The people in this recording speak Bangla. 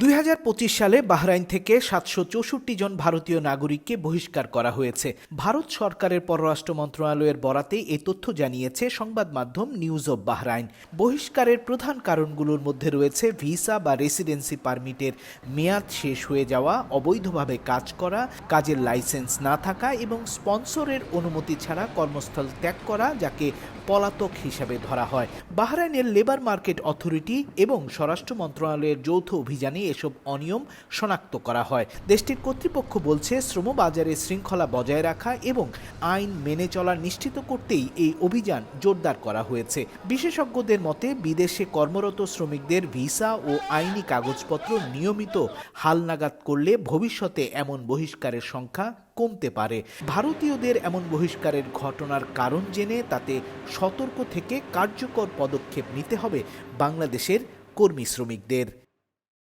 2025 সালে বাহরাইন থেকে 764 জন ভারতীয় নাগরিককে বহিষ্কার করা হয়েছে। ভারত সরকারের পররাষ্ট্র মন্ত্রণালয়ের বরাতে এই তথ্য জানিয়েছে সংবাদ মাধ্যম নিউজ অব বাহরাইন। বহিষ্কারের প্রধান কারণগুলোর মধ্যে রয়েছে ভিসা বা রেসিডেন্সি পারমিটের মেয়াদ শেষ হয়ে যাওয়া, অবৈধভাবে কাজ করা, কাজের লাইসেন্স না থাকা এবং স্পন্সরের অনুমতি ছাড়া কর্মস্থল ত্যাগ করা, যাকে পলাতক হিসাবে ধরা হয়। বাহরাইনের লেবার মার্কেট অথরিটি এবং স্বরাষ্ট্র মন্ত্রণালয়ের যৌথ অভিযানে এসব অনিয়ম শনাক্ত করা হয়। দেশটির কর্তৃপক্ষ বলছে, শ্রমবাজারে শৃঙ্খলা বজায় রাখা এবং আইন মেনে চলা নিশ্চিত করতেই এই অভিযান জোরদার করা হয়েছে। বিশেষজ্ঞদের মতে, বিদেশে কর্মরত শ্রমিকদের ভিসা ও আইনি কাগজপত্র নিয়মিত হালনাগাদ করলে ভবিষ্যতে এমন বহিষ্কারের সংখ্যা কমতে পারে। ভারতীয়দের এমন বহিষ্কারের ঘটনার কারণ জেনে তাতে সতর্ক থেকে কার্যকর পদক্ষেপ নিতে হবে বাংলাদেশের কর্মী শ্রমিকদের।